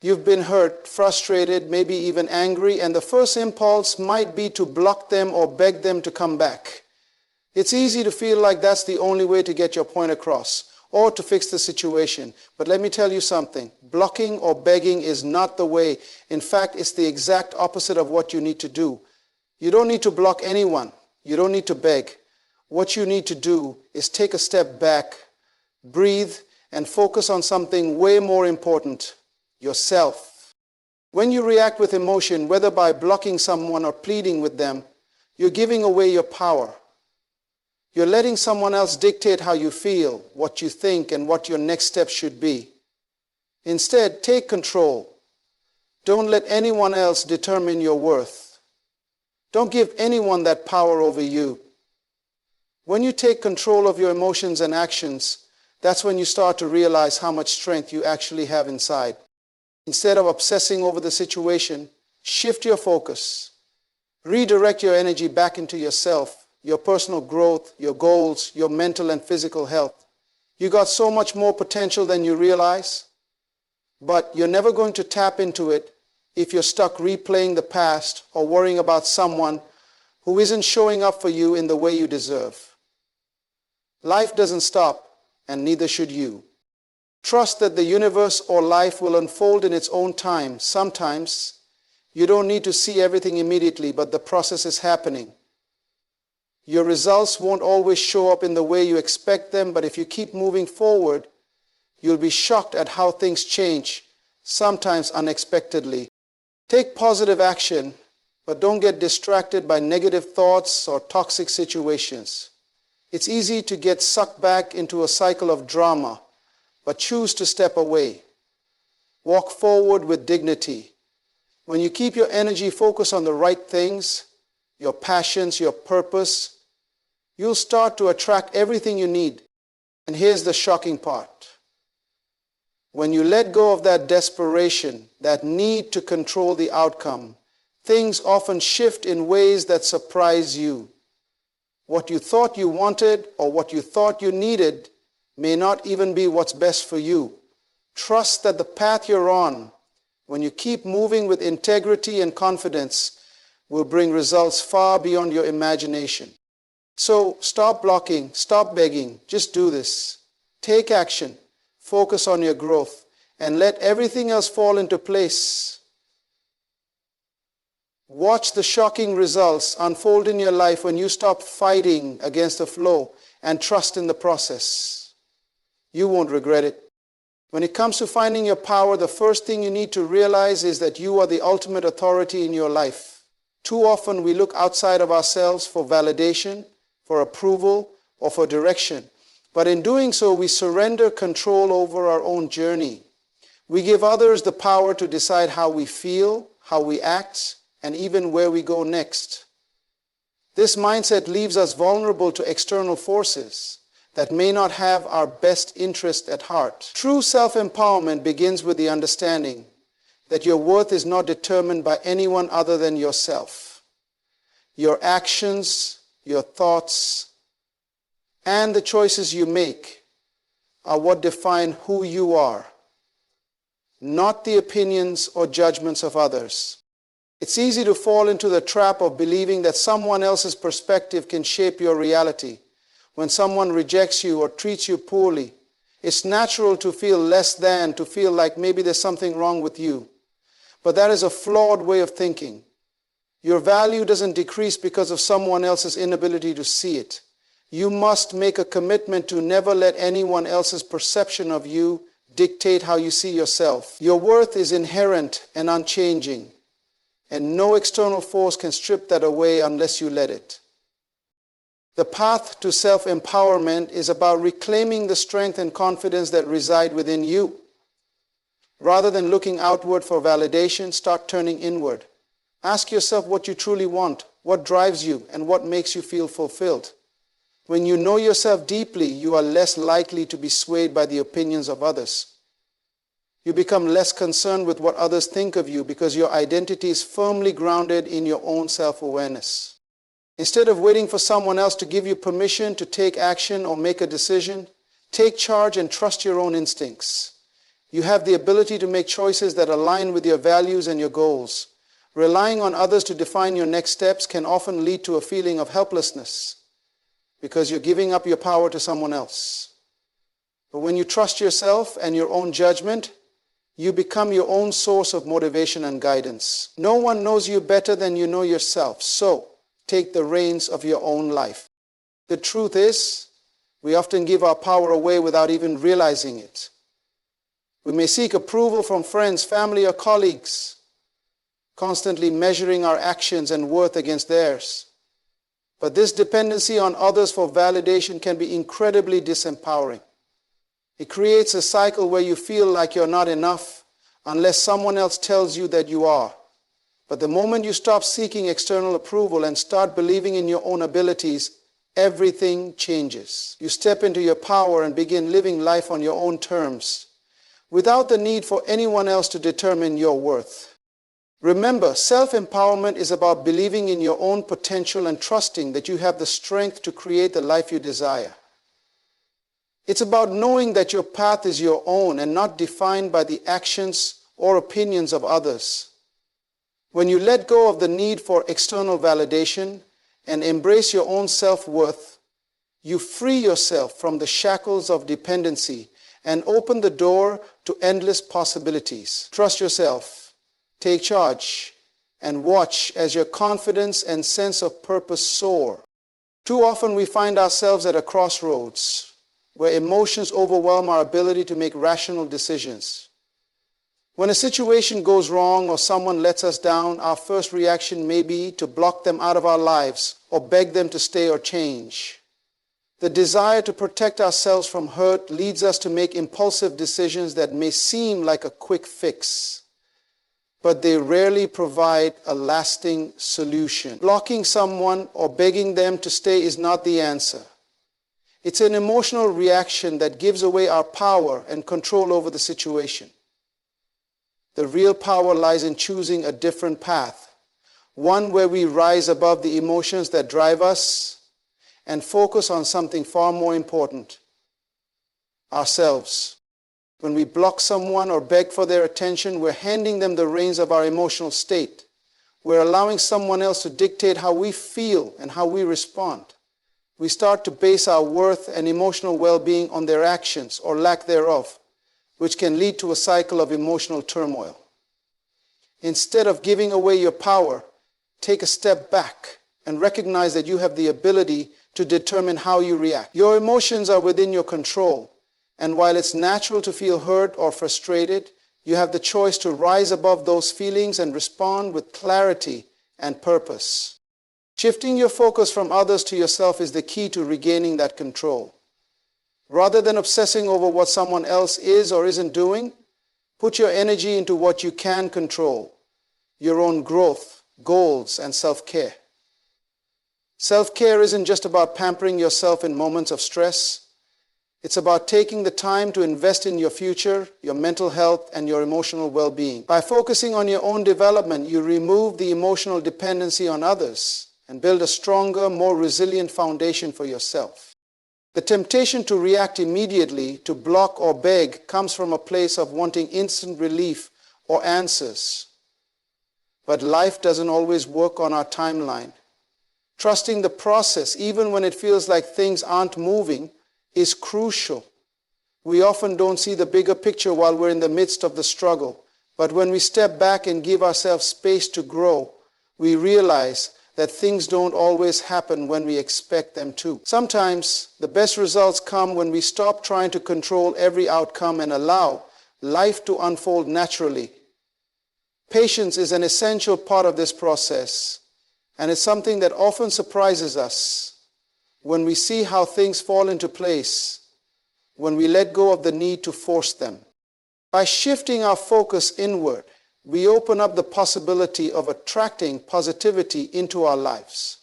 You've been hurt, frustrated, maybe even angry, and the first impulse might be to block them or beg them to come back. It's easy to feel like that's the only way to get your point across or to fix the situation. But let me tell you something. Blocking or begging is not the way. In fact, it's the exact opposite of what you need to do. You don't need to block anyone. You don't need to beg. What you need to do is take a step back, breathe, and focus on something way more important: yourself. When you react with emotion, whether by blocking someone or pleading with them, you're giving away your power. You're letting someone else dictate how you feel, what you think, and what your next step should be. Instead, take control. Don't let anyone else determine your worth. Don't give anyone that power over you. When you take control of your emotions and actions, that's when you start to realize how much strength you actually have inside. Instead of obsessing over the situation, shift your focus. Redirect your energy back into yourself, your personal growth, your goals, your mental and physical health. You got so much more potential than you realize, but you're never going to tap into it if you're stuck replaying the past or worrying about someone who isn't showing up for you in the way you deserve. Life doesn't stop, and neither should you. Trust that the universe or life will unfold in its own time. Sometimes you don't need to see everything immediately, but the process is happening. Your results won't always show up in the way you expect them, but if you keep moving forward, you'll be shocked at how things change, sometimes unexpectedly. Take positive action, but don't get distracted by negative thoughts or toxic situations. It's easy to get sucked back into a cycle of drama, but choose to step away. Walk forward with dignity. When you keep your energy focused on the right things, your passions, your purpose, you'll start to attract everything you need. And here's the shocking part. When you let go of that desperation, that need to control the outcome, things often shift in ways that surprise you. What you thought you wanted or what you thought you needed may not even be what's best for you. Trust that the path you're on, when you keep moving with integrity and confidence, will bring results far beyond your imagination. So stop blocking, stop begging, just do this. Take action, focus on your growth, and let everything else fall into place. Watch the shocking results unfold in your life when you stop fighting against the flow and trust in the process. You won't regret it. When it comes to finding your power, the first thing you need to realize is that you are the ultimate authority in your life. Too often we look outside of ourselves for validation, for approval, or for direction. But in doing so, we surrender control over our own journey. We give others the power to decide how we feel, how we act, and even where we go next. This mindset leaves us vulnerable to external forces that may not have our best interest at heart. True self-empowerment begins with the understanding that your worth is not determined by anyone other than yourself. Your actions, your thoughts, and the choices you make are what define who you are, not the opinions or judgments of others. It's easy to fall into the trap of believing that someone else's perspective can shape your reality. When someone rejects you or treats you poorly, it's natural to feel less than, to feel like maybe there's something wrong with you. But that is a flawed way of thinking. Your value doesn't decrease because of someone else's inability to see it. You must make a commitment to never let anyone else's perception of you dictate how you see yourself. Your worth is inherent and unchanging, and no external force can strip that away unless you let it. The path to self-empowerment is about reclaiming the strength and confidence that reside within you. Rather than looking outward for validation, start turning inward. Ask yourself what you truly want, what drives you, and what makes you feel fulfilled. When you know yourself deeply, you are less likely to be swayed by the opinions of others. You become less concerned with what others think of you because your identity is firmly grounded in your own self-awareness. Instead of waiting for someone else to give you permission to take action or make a decision, take charge and trust your own instincts. You have the ability to make choices that align with your values and your goals. Relying on others to define your next steps can often lead to a feeling of helplessness because you're giving up your power to someone else. But when you trust yourself and your own judgment, you become your own source of motivation and guidance. No one knows you better than you know yourself, so take the reins of your own life. The truth is, we often give our power away without even realizing it. We may seek approval from friends, family, or colleagues, constantly measuring our actions and worth against theirs. But this dependency on others for validation can be incredibly disempowering. It creates a cycle where you feel like you're not enough unless someone else tells you that you are. But the moment you stop seeking external approval and start believing in your own abilities, everything changes. You step into your power and begin living life on your own terms, without the need for anyone else to determine your worth. Remember, self-empowerment is about believing in your own potential and trusting that you have the strength to create the life you desire. It's about knowing that your path is your own and not defined by the actions or opinions of others. When you let go of the need for external validation and embrace your own self-worth, you free yourself from the shackles of dependency and open the door to endless possibilities. Trust yourself, take charge, and watch as your confidence and sense of purpose soar. Too often we find ourselves at a crossroads where emotions overwhelm our ability to make rational decisions. When a situation goes wrong or someone lets us down, our first reaction may be to block them out of our lives or beg them to stay or change. The desire to protect ourselves from hurt leads us to make impulsive decisions that may seem like a quick fix, but they rarely provide a lasting solution. Blocking someone or begging them to stay is not the answer. It's an emotional reaction that gives away our power and control over the situation. The real power lies in choosing a different path, one where we rise above the emotions that drive us and focus on something far more important, ourselves. When we block someone or beg for their attention, we're handing them the reins of our emotional state. We're allowing someone else to dictate how we feel and how we respond. We start to base our worth and emotional well-being on their actions or lack thereof, which can lead to a cycle of emotional turmoil. Instead of giving away your power, take a step back and recognize that you have the ability to determine how you react. Your emotions are within your control, and while it's natural to feel hurt or frustrated, you have the choice to rise above those feelings and respond with clarity and purpose. Shifting your focus from others to yourself is the key to regaining that control. Rather than obsessing over what someone else is or isn't doing, put your energy into what you can control, your own growth, goals, and self-care. Self-care isn't just about pampering yourself in moments of stress. It's about taking the time to invest in your future, your mental health, and your emotional well-being. By focusing on your own development, you remove the emotional dependency on others and build a stronger, more resilient foundation for yourself. The temptation to react immediately, to block or beg, comes from a place of wanting instant relief or answers. But life doesn't always work on our timeline. Trusting the process, even when it feels like things aren't moving, is crucial. We often don't see the bigger picture while we're in the midst of the struggle. But when we step back and give ourselves space to grow, we realize that things don't always happen when we expect them to. Sometimes the best results come when we stop trying to control every outcome and allow life to unfold naturally. Patience is an essential part of this process, and it's something that often surprises us when we see how things fall into place, when we let go of the need to force them. By shifting our focus inward, we open up the possibility of attracting positivity into our lives.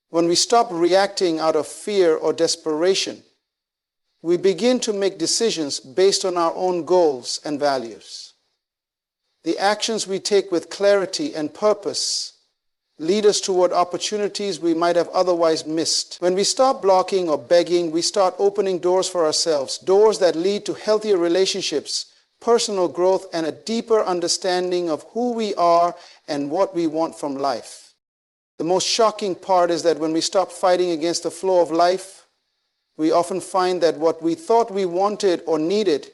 When we stop reacting out of fear or desperation, we begin to make decisions based on our own goals and values. The actions we take with clarity and purpose lead us toward opportunities we might have otherwise missed. When we stop blocking or begging, we start opening doors for ourselves, doors that lead to healthier relationships, personal growth, and a deeper understanding of who we are and what we want from life. The most shocking part is that when we stop fighting against the flow of life, we often find that what we thought we wanted or needed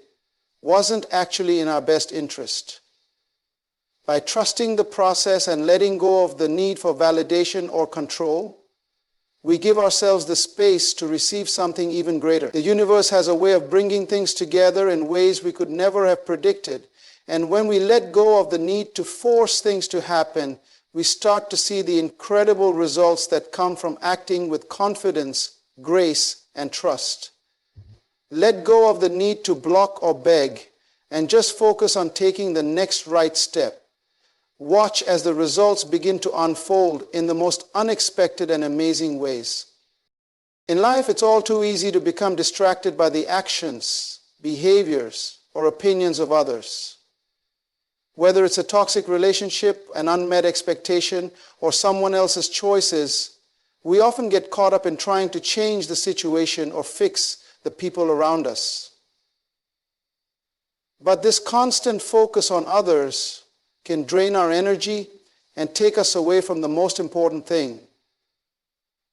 wasn't actually in our best interest. By trusting the process and letting go of the need for validation or control, we give ourselves the space to receive something even greater. The universe has a way of bringing things together in ways we could never have predicted. And when we let go of the need to force things to happen, we start to see the incredible results that come from acting with confidence, grace, and trust. Let go of the need to block or beg, and just focus on taking the next right step. Watch as the results begin to unfold in the most unexpected and amazing ways. In life, it's all too easy to become distracted by the actions, behaviors, or opinions of others. Whether it's a toxic relationship, an unmet expectation, or someone else's choices, we often get caught up in trying to change the situation or fix the people around us. But this constant focus on others can drain our energy and take us away from the most important thing,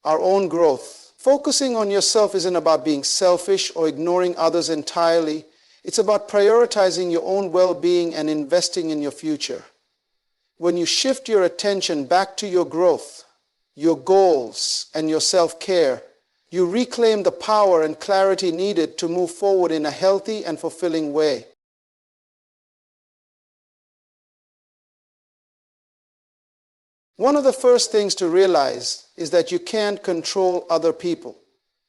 our own growth. Focusing on yourself isn't about being selfish or ignoring others entirely. It's about prioritizing your own well-being and investing in your future. When you shift your attention back to your growth, your goals, and your self-care, you reclaim the power and clarity needed to move forward in a healthy and fulfilling way. One of the first things to realize is that you can't control other people.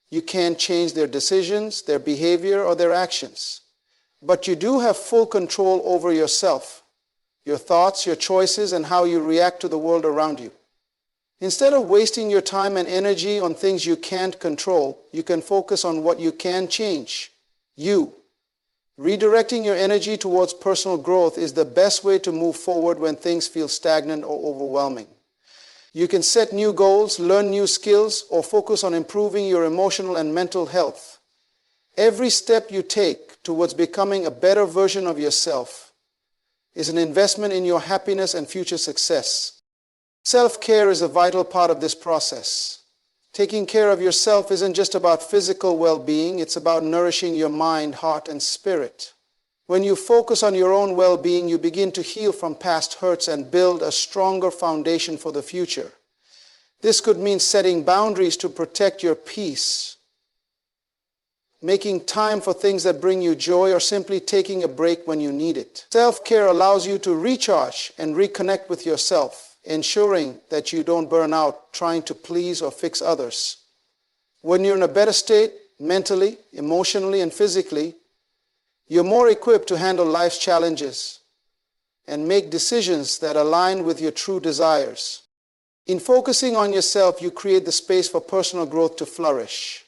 You can't change their decisions, their behavior, or their actions. But you do have full control over yourself, your thoughts, your choices, and how you react to the world around you. Instead of wasting your time and energy on things you can't control, you can focus on what you can change. You. Redirecting your energy towards personal growth is the best way to move forward when things feel stagnant or overwhelming. You can set new goals, learn new skills, or focus on improving your emotional and mental health. Every step you take towards becoming a better version of yourself is an investment in your happiness and future success. Self-care is a vital part of this process. Taking care of yourself isn't just about physical well-being, it's about nourishing your mind, heart, and spirit. When you focus on your own well-being, you begin to heal from past hurts and build a stronger foundation for the future. This could mean setting boundaries to protect your peace, making time for things that bring you joy, or simply taking a break when you need it. Self-care allows you to recharge and reconnect with yourself, ensuring that you don't burn out trying to please or fix others. When you're in a better state, mentally, emotionally, and physically, you're more equipped to handle life's challenges and make decisions that align with your true desires. In focusing on yourself, you create the space for personal growth to flourish.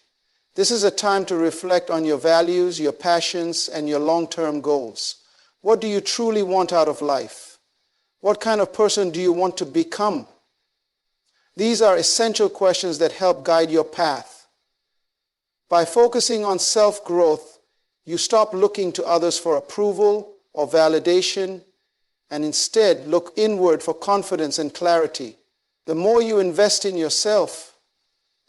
This is a time to reflect on your values, your passions, and your long-term goals. What do you truly want out of life? What kind of person do you want to become? These are essential questions that help guide your path. By focusing on self-growth, you stop looking to others for approval or validation, and instead look inward for confidence and clarity. The more you invest in yourself,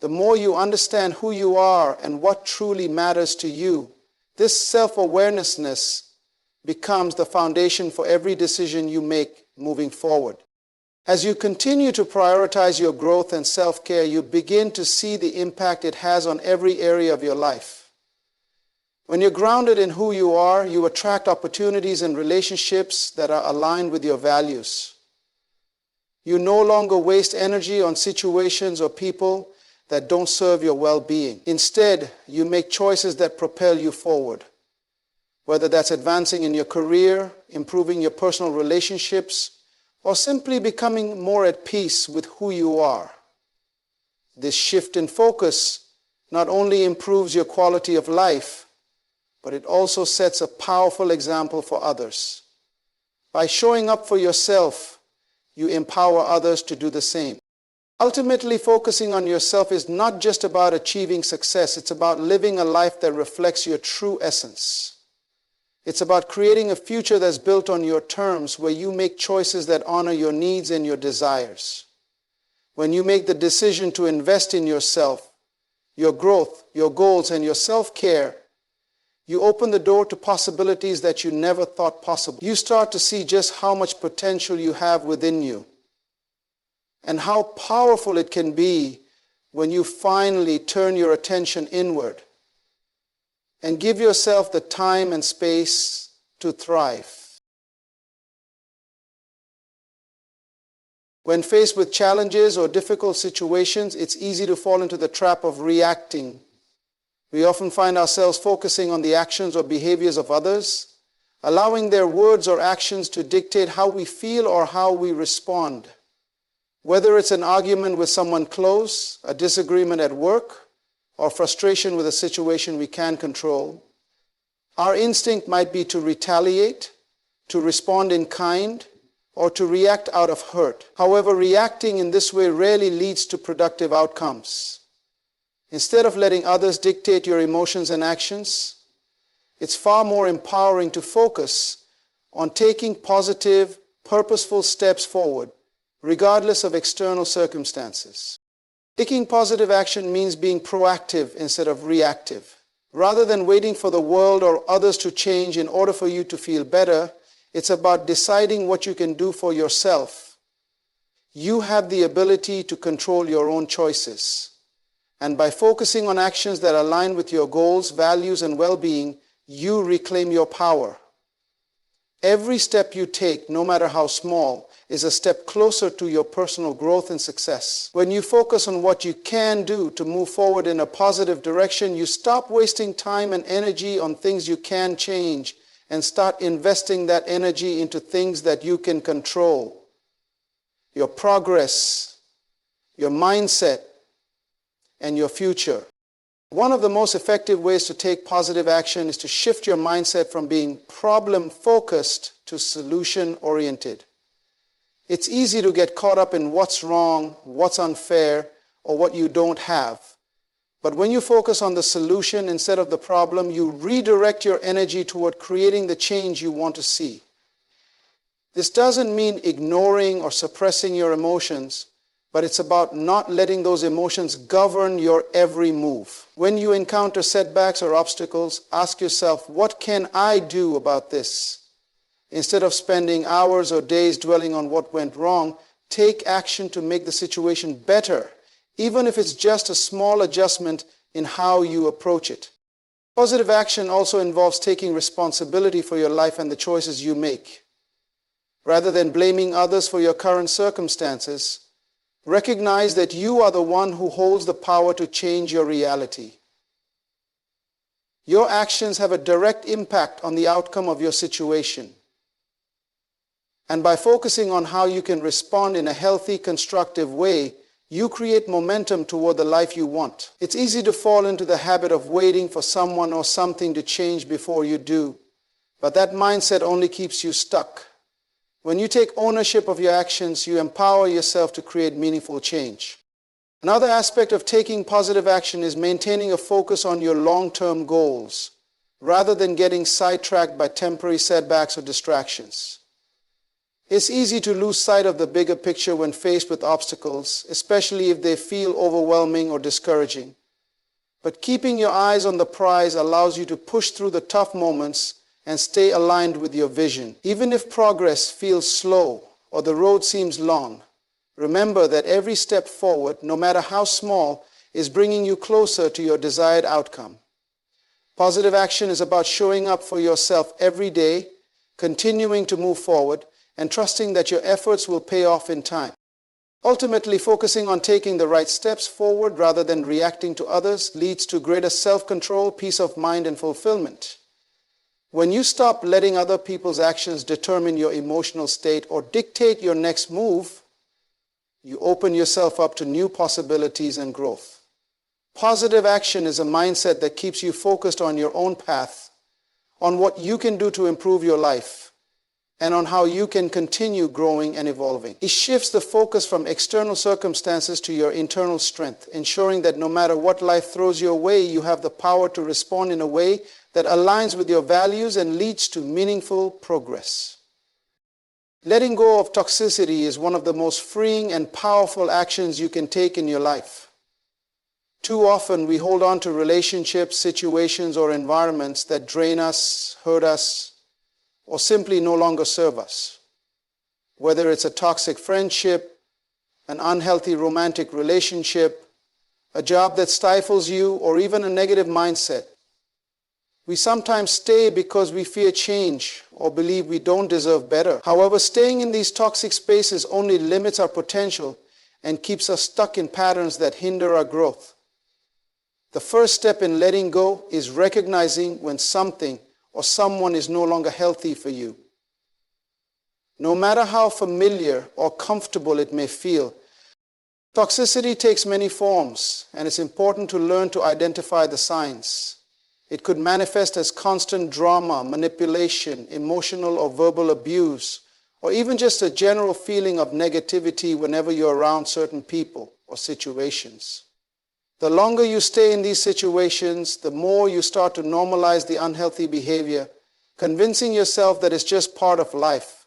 the more you understand who you are and what truly matters to you. This self-awareness becomes the foundation for every decision you make moving forward. As you continue to prioritize your growth and self-care, you begin to see the impact it has on every area of your life. When you're grounded in who you are, you attract opportunities and relationships that are aligned with your values. You no longer waste energy on situations or people that don't serve your well-being. Instead, you make choices that propel you forward. Whether that's advancing in your career, improving your personal relationships, or simply becoming more at peace with who you are. This shift in focus not only improves your quality of life, but it also sets a powerful example for others. By showing up for yourself, you empower others to do the same. Ultimately, focusing on yourself is not just about achieving success, it's about living a life that reflects your true essence. It's about creating a future that's built on your terms, where you make choices that honor your needs and your desires. When you make the decision to invest in yourself, your growth, your goals, and your self-care, you open the door to possibilities that you never thought possible. You start to see just how much potential you have within you and how powerful it can be when you finally turn your attention inward and give yourself the time and space to thrive. When faced with challenges or difficult situations, it's easy to fall into the trap of reacting. We often find ourselves focusing on the actions or behaviors of others, allowing their words or actions to dictate how we feel or how we respond. Whether it's an argument with someone close, a disagreement at work, or frustration with a situation we can't control, our instinct might be to retaliate, to respond in kind, or to react out of hurt. However, reacting in this way rarely leads to productive outcomes. Instead of letting others dictate your emotions and actions, it's far more empowering to focus on taking positive, purposeful steps forward, regardless of external circumstances. Taking positive action means being proactive instead of reactive. Rather than waiting for the world or others to change in order for you to feel better, it's about deciding what you can do for yourself. You have the ability to control your own choices. And by focusing on actions that align with your goals, values, and well-being, you reclaim your power. Every step you take, no matter how small, is a step closer to your personal growth and success. When you focus on what you can do to move forward in a positive direction, you stop wasting time and energy on things you can change and start investing that energy into things that you can control. Your progress, your mindset, and your future. One of the most effective ways to take positive action is to shift your mindset from being problem-focused to solution-oriented. It's easy to get caught up in what's wrong, what's unfair, or what you don't have. But when you focus on the solution instead of the problem, you redirect your energy toward creating the change you want to see. This doesn't mean ignoring or suppressing your emotions, but it's about not letting those emotions govern your every move. When you encounter setbacks or obstacles, ask yourself, what can I do about this? Instead of spending hours or days dwelling on what went wrong, take action to make the situation better, even if it's just a small adjustment in how you approach it. Positive action also involves taking responsibility for your life and the choices you make. Rather than blaming others for your current circumstances, recognize that you are the one who holds the power to change your reality. Your actions have a direct impact on the outcome of your situation. And by focusing on how you can respond in a healthy, constructive way, you create momentum toward the life you want. It's easy to fall into the habit of waiting for someone or something to change before you do, but that mindset only keeps you stuck. When you take ownership of your actions, you empower yourself to create meaningful change. Another aspect of taking positive action is maintaining a focus on your long-term goals, rather than getting sidetracked by temporary setbacks or distractions. It's easy to lose sight of the bigger picture when faced with obstacles, especially if they feel overwhelming or discouraging. But keeping your eyes on the prize allows you to push through the tough moments and stay aligned with your vision. Even if progress feels slow or the road seems long, remember that every step forward, no matter how small, is bringing you closer to your desired outcome. Positive action is about showing up for yourself every day, continuing to move forward, and trusting that your efforts will pay off in time. Ultimately, focusing on taking the right steps forward rather than reacting to others leads to greater self-control, peace of mind, and fulfillment. When you stop letting other people's actions determine your emotional state or dictate your next move, you open yourself up to new possibilities and growth. Positive action is a mindset that keeps you focused on your own path, on what you can do to improve your life, and on how you can continue growing and evolving. It shifts the focus from external circumstances to your internal strength, ensuring that no matter what life throws your way, you have the power to respond in a way that aligns with your values and leads to meaningful progress. Letting go of toxicity is one of the most freeing and powerful actions you can take in your life. Too often we hold on to relationships, situations, or environments that drain us, hurt us, or simply no longer serve us. Whether it's a toxic friendship, an unhealthy romantic relationship, a job that stifles you, or even a negative mindset. We sometimes stay because we fear change or believe we don't deserve better. However, staying in these toxic spaces only limits our potential and keeps us stuck in patterns that hinder our growth. The first step in letting go is recognizing when something or someone is no longer healthy for you. No matter how familiar or comfortable it may feel, toxicity takes many forms, and it's important to learn to identify the signs. It could manifest as constant drama, manipulation, emotional or verbal abuse, or even just a general feeling of negativity whenever you're around certain people or situations. The longer you stay in these situations, the more you start to normalize the unhealthy behavior, convincing yourself that it's just part of life.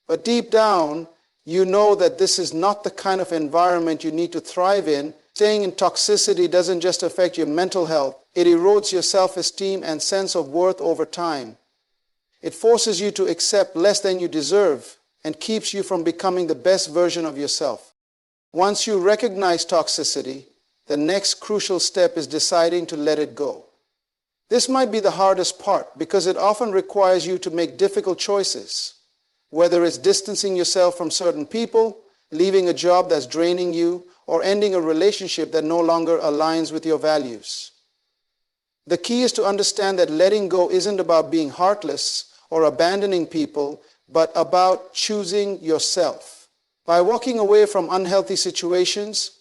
But deep down, you know that this is not the kind of environment you need to thrive in. Staying in toxicity doesn't just affect your mental health, it erodes your self-esteem and sense of worth over time. It forces you to accept less than you deserve and keeps you from becoming the best version of yourself. Once you recognize toxicity, the next crucial step is deciding to let it go. This might be the hardest part because it often requires you to make difficult choices. Whether it's distancing yourself from certain people, leaving a job that's draining you, or ending a relationship that no longer aligns with your values. The key is to understand that letting go isn't about being heartless or abandoning people, but about choosing yourself. By walking away from unhealthy situations,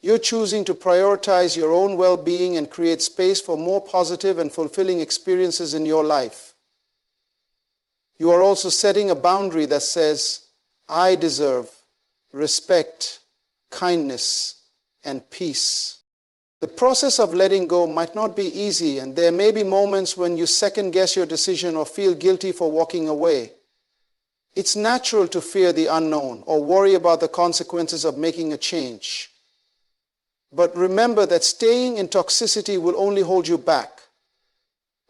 you're choosing to prioritize your own well-being and create space for more positive and fulfilling experiences in your life. You are also setting a boundary that says, I deserve respect, kindness, and peace. The process of letting go might not be easy, and there may be moments when you second-guess your decision or feel guilty for walking away. It's natural to fear the unknown or worry about the consequences of making a change. But remember that staying in toxicity will only hold you back.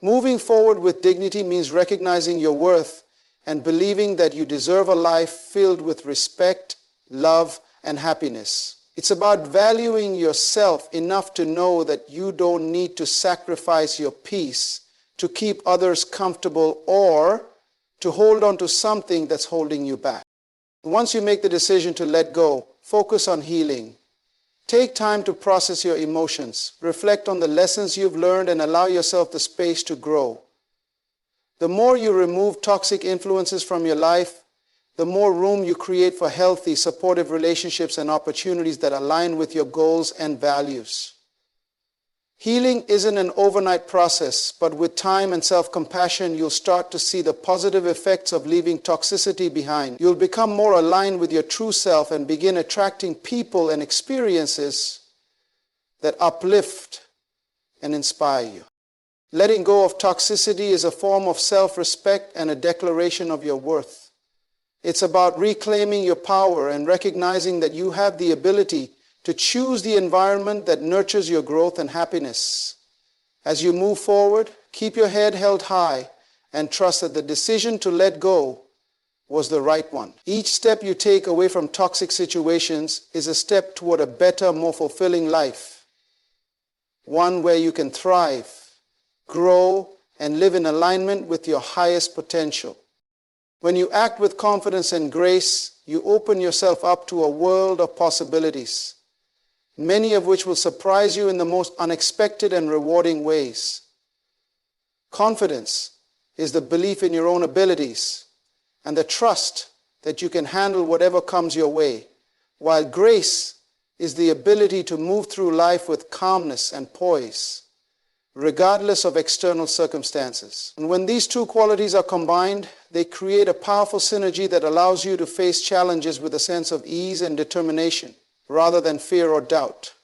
Moving forward with dignity means recognizing your worth and believing that you deserve a life filled with respect, love, and happiness. It's about valuing yourself enough to know that you don't need to sacrifice your peace to keep others comfortable or to hold on to something that's holding you back. Once you make the decision to let go, focus on healing. Take time to process your emotions, reflect on the lessons you've learned, and allow yourself the space to grow. The more you remove toxic influences from your life, the more room you create for healthy, supportive relationships and opportunities that align with your goals and values. Healing isn't an overnight process, but with time and self-compassion, you'll start to see the positive effects of leaving toxicity behind. You'll become more aligned with your true self and begin attracting people and experiences that uplift and inspire you. Letting go of toxicity is a form of self-respect and a declaration of your worth. It's about reclaiming your power and recognizing that you have the ability to choose the environment that nurtures your growth and happiness. As you move forward, keep your head held high and trust that the decision to let go was the right one. Each step you take away from toxic situations is a step toward a better, more fulfilling life. One where you can thrive, grow, and live in alignment with your highest potential. When you act with confidence and grace, you open yourself up to a world of possibilities, many of which will surprise you in the most unexpected and rewarding ways. Confidence is the belief in your own abilities and the trust that you can handle whatever comes your way, while grace is the ability to move through life with calmness and poise, regardless of external circumstances. And when these two qualities are combined, they create a powerful synergy that allows you to face challenges with a sense of ease and determination, rather than fear or doubt.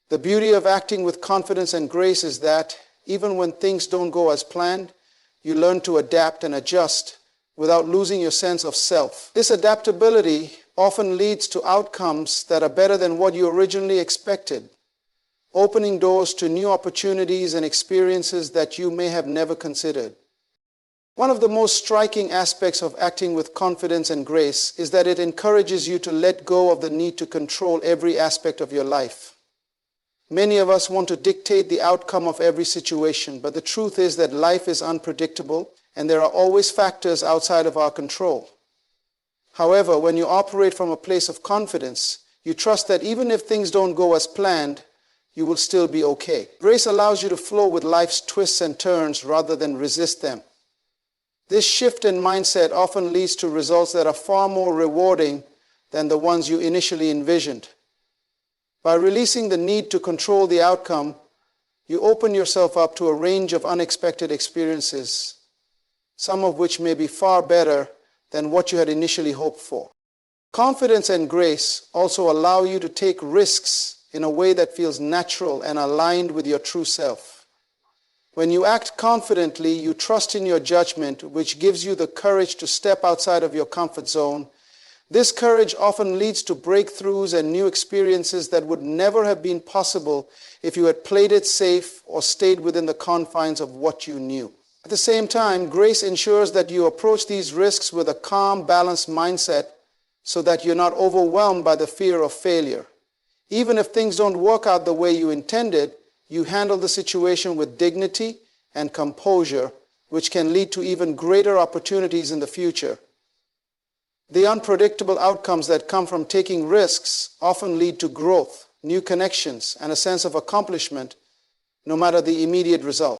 The beauty of acting with confidence and grace is that even when things don't go as planned, you learn to adapt and adjust without losing your sense of self. This adaptability often leads to outcomes that are better than what you originally expected, opening doors to new opportunities and experiences that you may have never considered. One of the most striking aspects of acting with confidence and grace is that it encourages you to let go of the need to control every aspect of your life. Many of us want to dictate the outcome of every situation, but the truth is that life is unpredictable and there are always factors outside of our control. However, when you operate from a place of confidence, you trust that even if things don't go as planned, you will still be okay. Grace allows you to flow with life's twists and turns rather than resist them. This shift in mindset often leads to results that are far more rewarding than the ones you initially envisioned. By releasing the need to control the outcome, you open yourself up to a range of unexpected experiences, some of which may be far better than what you had initially hoped for. Confidence and grace also allow you to take risks in a way that feels natural and aligned with your true self. When you act confidently, you trust in your judgment, which gives you the courage to step outside of your comfort zone. This courage often leads to breakthroughs and new experiences that would never have been possible if you had played it safe or stayed within the confines of what you knew. At the same time, grace ensures that you approach these risks with a calm, balanced mindset so that you're not overwhelmed by the fear of failure. Even if things don't work out the way you intended, you handle the situation with dignity and composure, which can lead to even greater opportunities in the future. The unpredictable outcomes that come from taking risks often lead to growth, new connections, and a sense of accomplishment, no matter the immediate result.